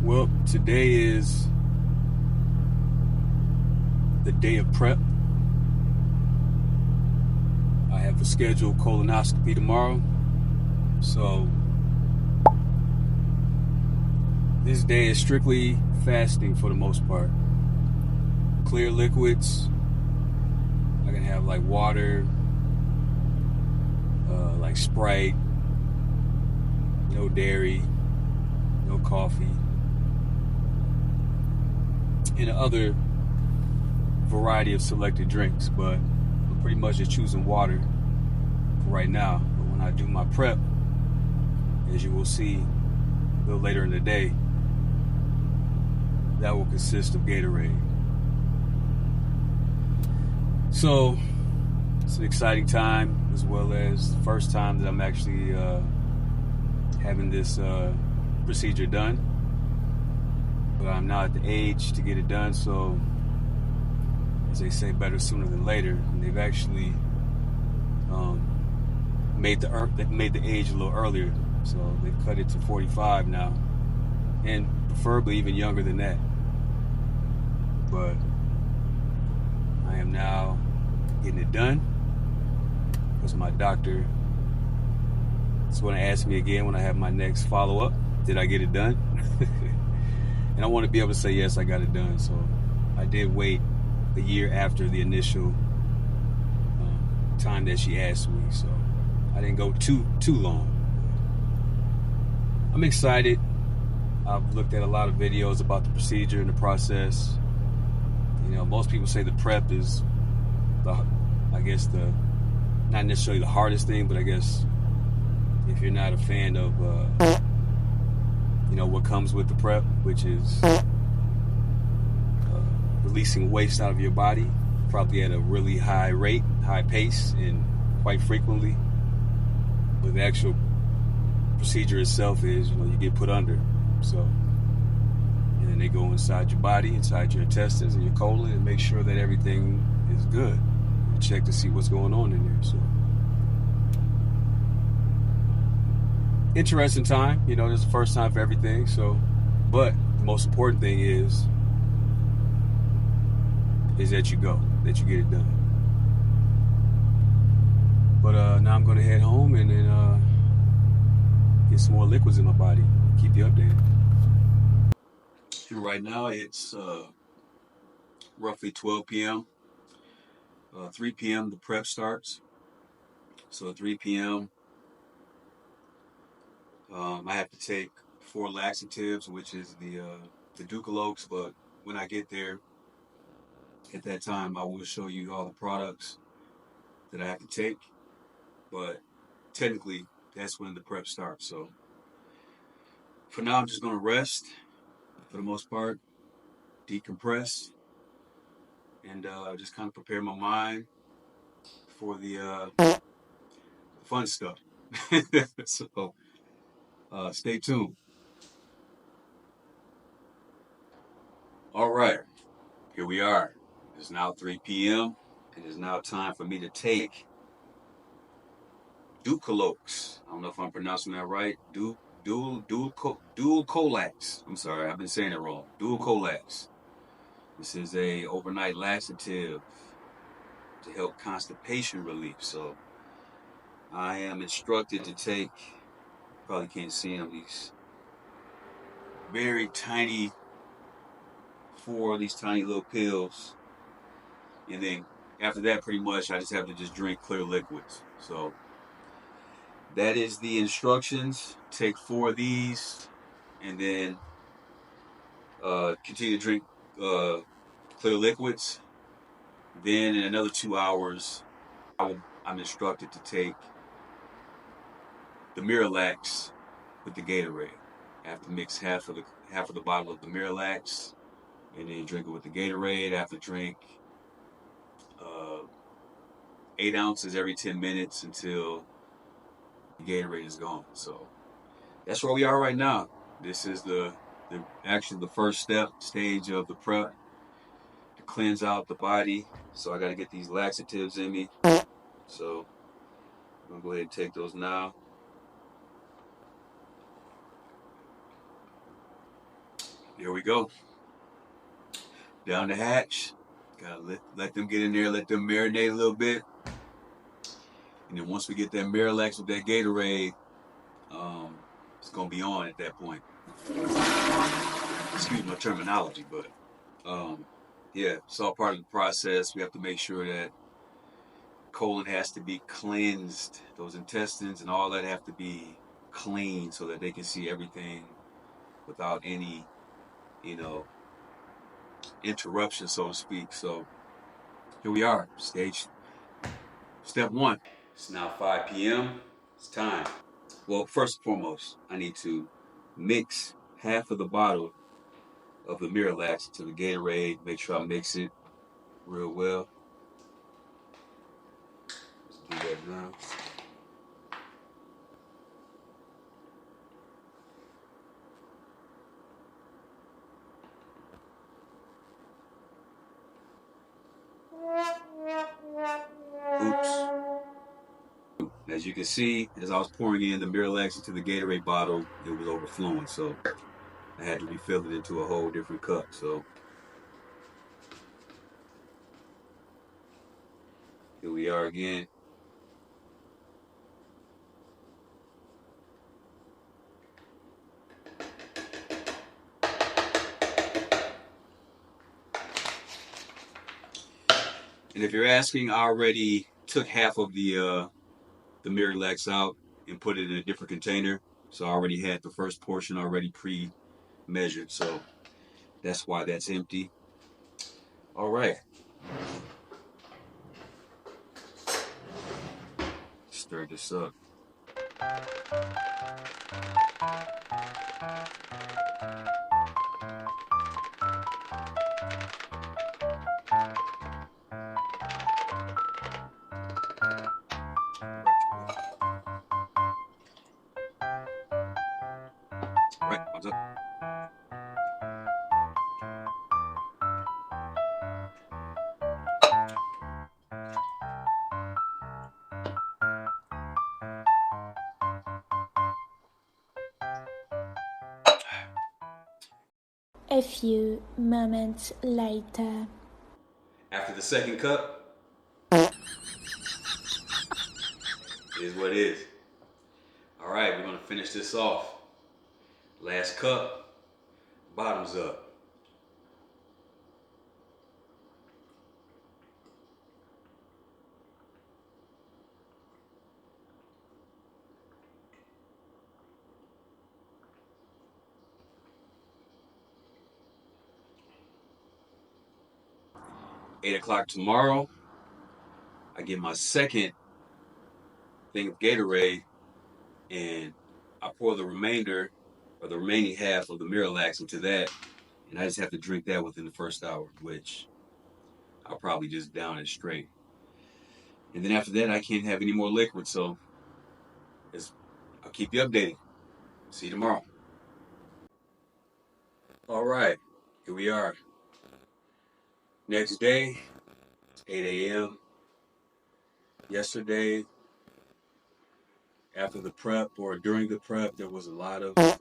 Well, today is the day of prep. I have a scheduled colonoscopy tomorrow. So this day is strictly fasting for the most part. Clear liquids. I can have like water, like Sprite, no dairy, no coffee, and other variety of selected drinks, but I'm pretty much just choosing water for right now. But when I do my prep, as you will see a little later in the day, that will consist of Gatorade. So it's an exciting time, as well as the first time that I'm actually having this procedure done. But I'm now at the age to get it done, so as they say, better sooner than later. And they've actually made the age a little earlier, so they've cut it to 45 now, and preferably even younger than that. But I am now getting it done because my doctor is going to ask me again when I have my next follow-up, did I get it done? And I want to be able to say, yes, I got it done. So I did wait a year after the initial time that she asked me. So I didn't go too long. I'm excited. I've looked at a lot of videos about the procedure and the process. You know, most people say the prep is not necessarily the hardest thing, but I guess if you're not a fan of what comes with the prep, which is releasing waste out of your body, probably at a really high pace, and quite frequently. But the actual procedure itself is, you get put under. So, and then they go inside your body, inside your intestines and your colon, and make sure that everything is good. And check to see what's going on in there. So, interesting time. This is the first time for everything. So, but the most important thing is that you get it done. But now I'm going to head home and then get some more liquids in my body. Keep you updated. And right now it's roughly 12 p.m. 3 p.m. the prep starts. So at 3 p.m. I have to take 4 laxatives, which is the Ducalokes. But when I get there, at that time, I will show you all the products that I have to take. But technically, that's when the prep starts. So for now, I'm just going to rest for the most part, decompress, and just kind of prepare my mind for the fun stuff. So stay tuned. All right, here we are. It's now 3 p.m. It is now time for me to take Ducalokes. I don't know if I'm pronouncing that right. Dual Colax. I'm sorry, I've been saying it wrong. Dual Colax. This is a overnight laxative to help constipation relief. So I am instructed to take, probably can't see them, these very tiny, 4 of these tiny little pills. And then after that, pretty much, I just have to just drink clear liquids. So that is the instructions. Take 4 of these and then continue to drink clear liquids. Then in another 2 hours, I'm instructed to take the Miralax with the Gatorade. I have to mix half of the bottle of the Miralax, and then drink it with the Gatorade. I have to drink 8 ounces every 10 minutes until the Gatorade is gone. So that's where we are right now. This is actually the first stage of the prep to cleanse out the body. So I got to get these laxatives in me. So I'm going to go ahead and take those now. Here we go. Down the hatch. Gotta let them get in there, let them marinate a little bit. And then once we get that Miralax with that Gatorade, it's gonna be on at that point. Excuse my terminology, but yeah, it's all part of the process. We have to make sure that colon has to be cleansed. Those intestines and all that have to be clean so that they can see everything without any, you know, interruption, so to speak. So here we are, step one. It's now 5 p.m. It's time. Well, first and foremost, I need to mix half of the bottle of the Miralax to the Gatorade. Make sure I mix it real well. Let's do that now. Oops. As you can see, as I was pouring in the Miralax into the Gatorade bottle, it was overflowing. So I had to refill it into a whole different cup. So here we are again. And if you're asking, I already took half of the Miralax out and put it in a different container. So I already had the first portion already pre-measured. So that's why that's empty. All right. Stir this up. All right, what's up? A few moments later. After the second cup, is what it is. All right, we're gonna finish this off. Last cup, bottoms up. Eight o'clock tomorrow, I get my second thing of Gatorade, and I pour the remainder or the remaining half of the Miralax into that, and I just have to drink that within the first hour, which I'll probably just down it straight. And then after that, I can't have any more liquid, so I'll keep you updated. See you tomorrow. All right, here we are. Next day, 8 a.m. Yesterday, after the prep or during the prep, there was a lot of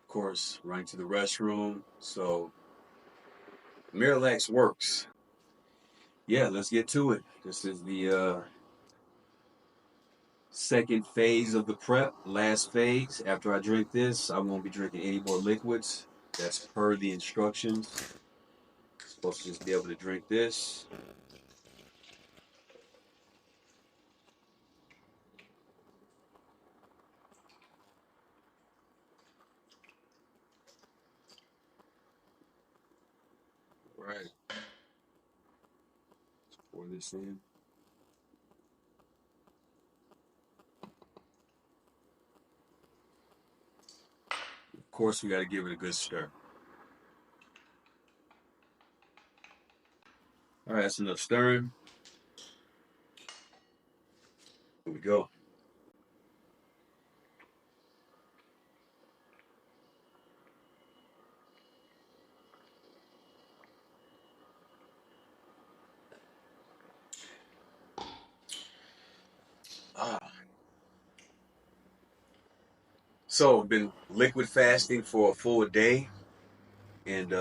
course, running to the restroom. So Miralax works. Yeah, let's get to it. This is the second phase of the prep, last phase. After I drink this, I won't be drinking any more liquids. That's per the instructions. Supposed to just be able to drink this. All right. Let's pour this in. Of course, we got to give it a good stir. All right, that's enough stirring. Here we go. Ah. So I've been liquid fasting for a full day, and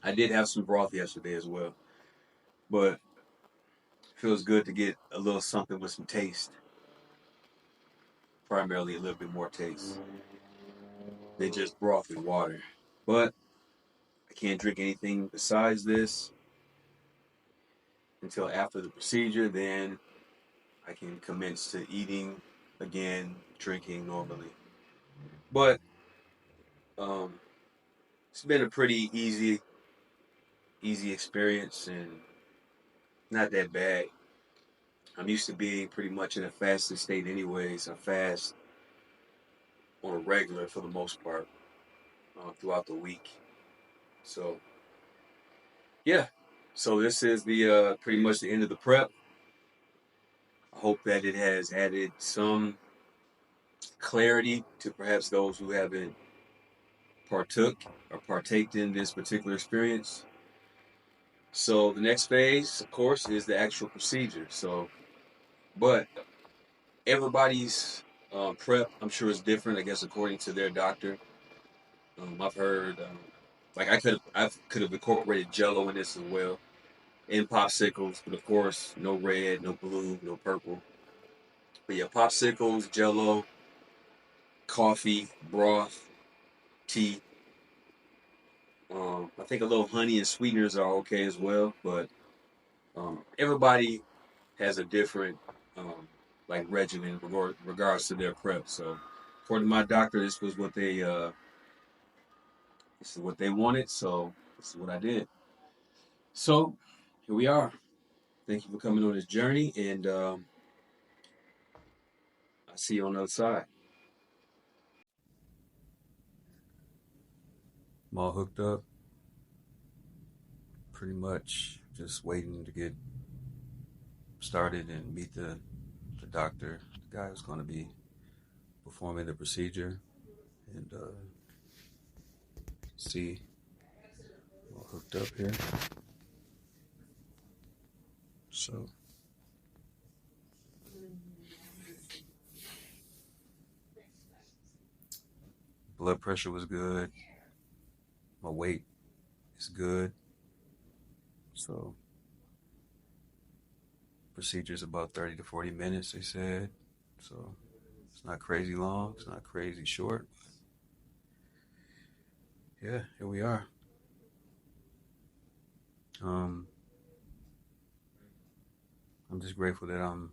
I did have some broth yesterday as well. But it feels good to get a little something with some taste, primarily a little bit more taste than just broth and water. But I can't drink anything besides this until after the procedure. Then I can commence to eating again, drinking normally. But um, it's been a pretty easy experience and not that bad. I'm used to being pretty much in a fasted state anyways. I fast on a regular for the most part throughout the week. So yeah, so this is the pretty much the end of the prep. I hope that it has added some clarity to perhaps those who haven't partook or partaked in this particular experience. So the next phase, of course, is the actual procedure. So, but everybody's prep, I'm sure, is different. I guess according to their doctor. I've heard, like I could have incorporated Jello in this as well, and popsicles, but of course, no red, no blue, no purple. But yeah, popsicles, Jello, coffee, broth, tea. I think a little honey and sweeteners are okay as well, but everybody has a different like regimen in regards to their prep. So, according to my doctor, this is what they wanted. So this is what I did. So here we are. Thank you for coming on this journey, and I'll see you on the other side. I'm all hooked up, pretty much just waiting to get started and meet the doctor, the guy who's going to be performing the procedure, and see, I'm all hooked up here. So blood pressure was good, my weight is good. So procedure's about 30 to 40 minutes, they said. So it's not crazy long, it's not crazy short. Yeah, here we are. Um, I'm just grateful that I'm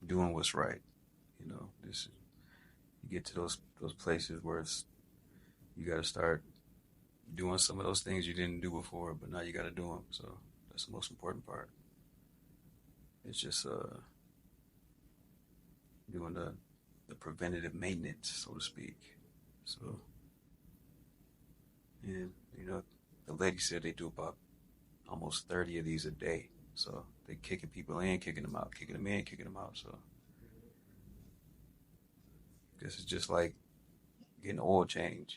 doing what's right. This you get to those places where you got to start doing some of those things you didn't do before, but now you got to do them. So that's the most important part. It's just doing the preventative maintenance, so to speak. So, and the lady said they do about almost 30 of these a day. So they kicking people in, kicking them out, kicking them in, kicking them out. So this is just like getting an oil change.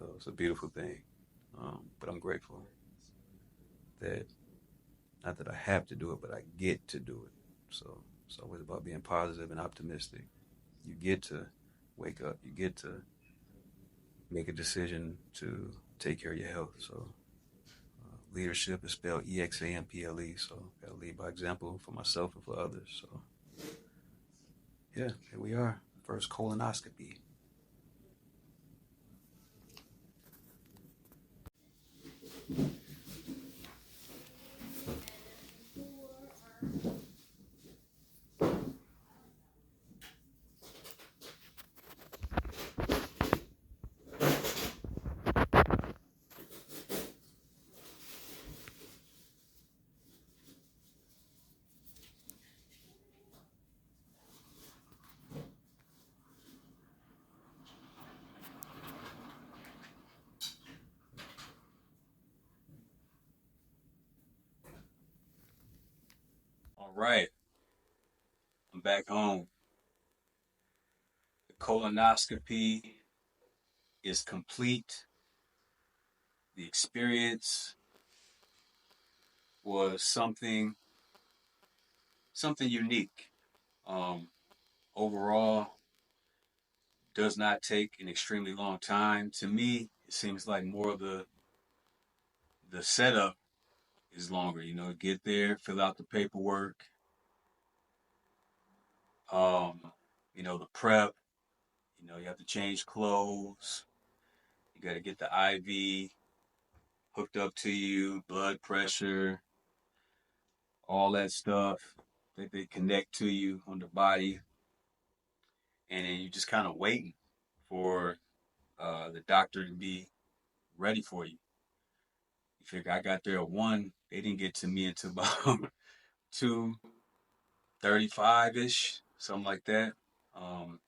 So it's a beautiful thing. But I'm grateful that not that I have to do it, but I get to do it. So it's always about being positive and optimistic. You get to wake up. You get to make a decision to take care of your health. So leadership is spelled EXAMPLE. So gotta lead by example for myself and for others. So yeah, here we are. First colonoscopy. All right, I'm back home. The colonoscopy is complete. The experience was something unique. Um, overall does not take an extremely long time. To me, it seems like more of the setup is longer. Get there, fill out the paperwork, um, the prep. You have to change clothes. You got to get the IV hooked up to you, blood pressure, all that stuff that they connect to you on the body, and then you just kind of waiting for the doctor to be ready for you. You figure I got there at 1. They didn't get to me until about 2:35 ish, something like that. Um,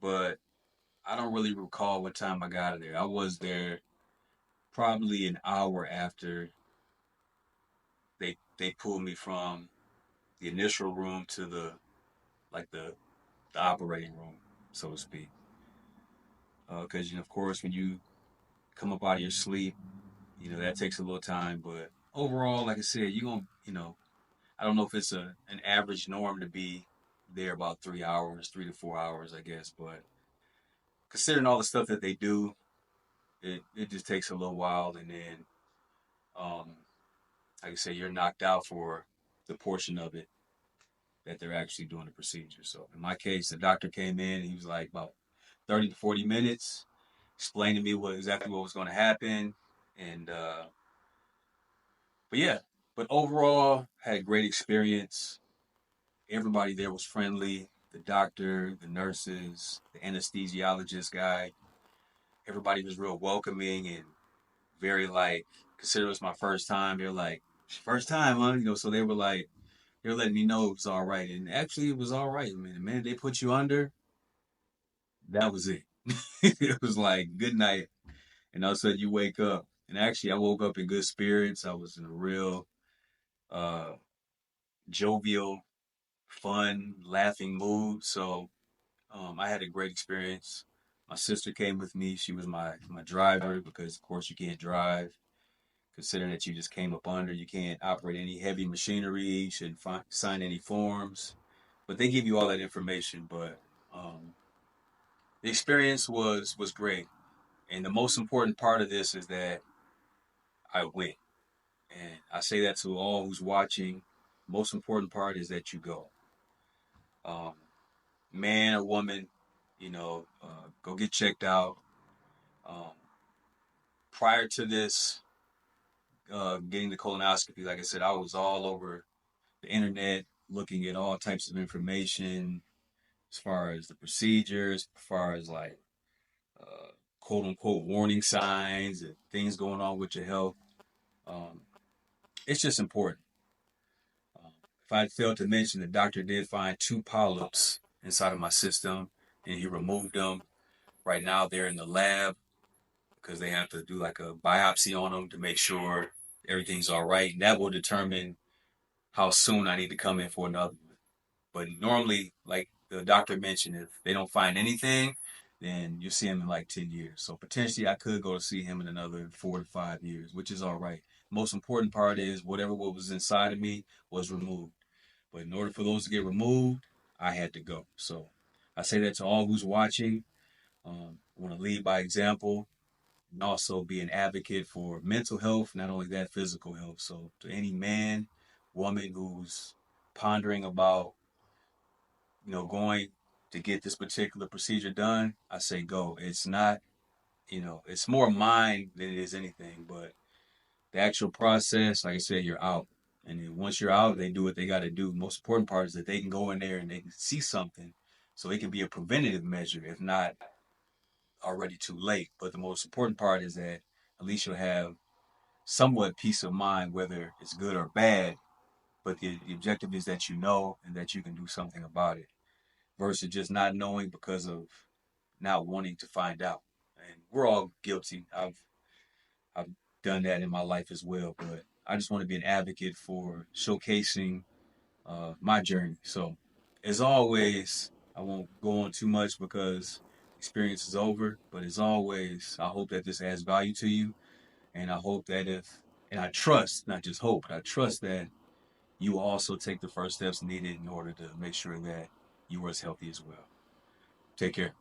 but I don't really recall what time I got there. I was there probably an hour after they pulled me from the initial room to the operating room, so to speak. Because of course, when you come up out of your sleep, that takes a little time. But overall, like I said, you're gonna, I don't know if it's an average norm to be there about 3 hours, 3 to 4 hours, I guess. But considering all the stuff that they do, it just takes a little while, and then, um, like I said, you're knocked out for the portion of it that they're actually doing the procedure. So in my case, the doctor came in and he was like about 30 to 40 minutes, explained to me exactly what was going to happen, and but yeah, but overall, had a great experience. Everybody there was friendly. The doctor, the nurses, the anesthesiologist guy, everybody was real welcoming and very like, consider it was my first time. They're like, first time, huh? So they were like, they were letting me know it was all right. And actually, it was all right. I mean, the minute they put you under, that was it. It was like, good night. And all of a sudden, you wake up. And actually, I woke up in good spirits. I was in a real uh, jovial, fun, laughing mood. So I had a great experience. My sister came with me. She was my driver because, of course, you can't drive. Considering that you just came up under, you can't operate any heavy machinery. You shouldn't sign any forms. But they give you all that information. But the experience was great. And the most important part of this is that I went. And I say that to all who's watching. Most important part is that you go. Um, Man or woman, go get checked out. Um, Prior to this, getting the colonoscopy, like I said, I was all over the internet looking at all types of information as far as the procedures, as far as like uh, quote unquote warning signs and things going on with your health. Um, it's just important. Um, if I failed to mention, the doctor did find 2 polyps inside of my system, and he removed them. Right now, they're in the lab because they have to do like a biopsy on them to make sure everything's all right. And that will determine how soon I need to come in for another one. But normally, like the doctor mentioned, if they don't find anything, then you see him in like 10 years. So potentially I could go to see him in another 4 to 5 years, which is all right. Most important part is whatever what was inside of me was removed. But in order for those to get removed, I had to go. So I say that to all who's watching. I want to lead by example and also be an advocate for mental health, not only that, physical health. So to any man, woman who's pondering about, going to get this particular procedure done, I say go. It's not, it's more mind than it is anything, but the actual process, like I said, you're out. And then once you're out, they do what they got to do. The most important part is that they can go in there and they can see something. So it can be a preventative measure, if not already too late. But the most important part is that at least you'll have somewhat peace of mind, whether it's good or bad. But the objective is that you know and that you can do something about it versus just not knowing because of not wanting to find out. And we're all guilty. I've done that in my life as well. But I just want to be an advocate for showcasing my journey. So, as always, I won't go on too much because experience is over. But as always, I hope that this adds value to you, and I hope that and I trust, not just hope, but I trust that you will also take the first steps needed in order to make sure that you are as healthy as well. Take care.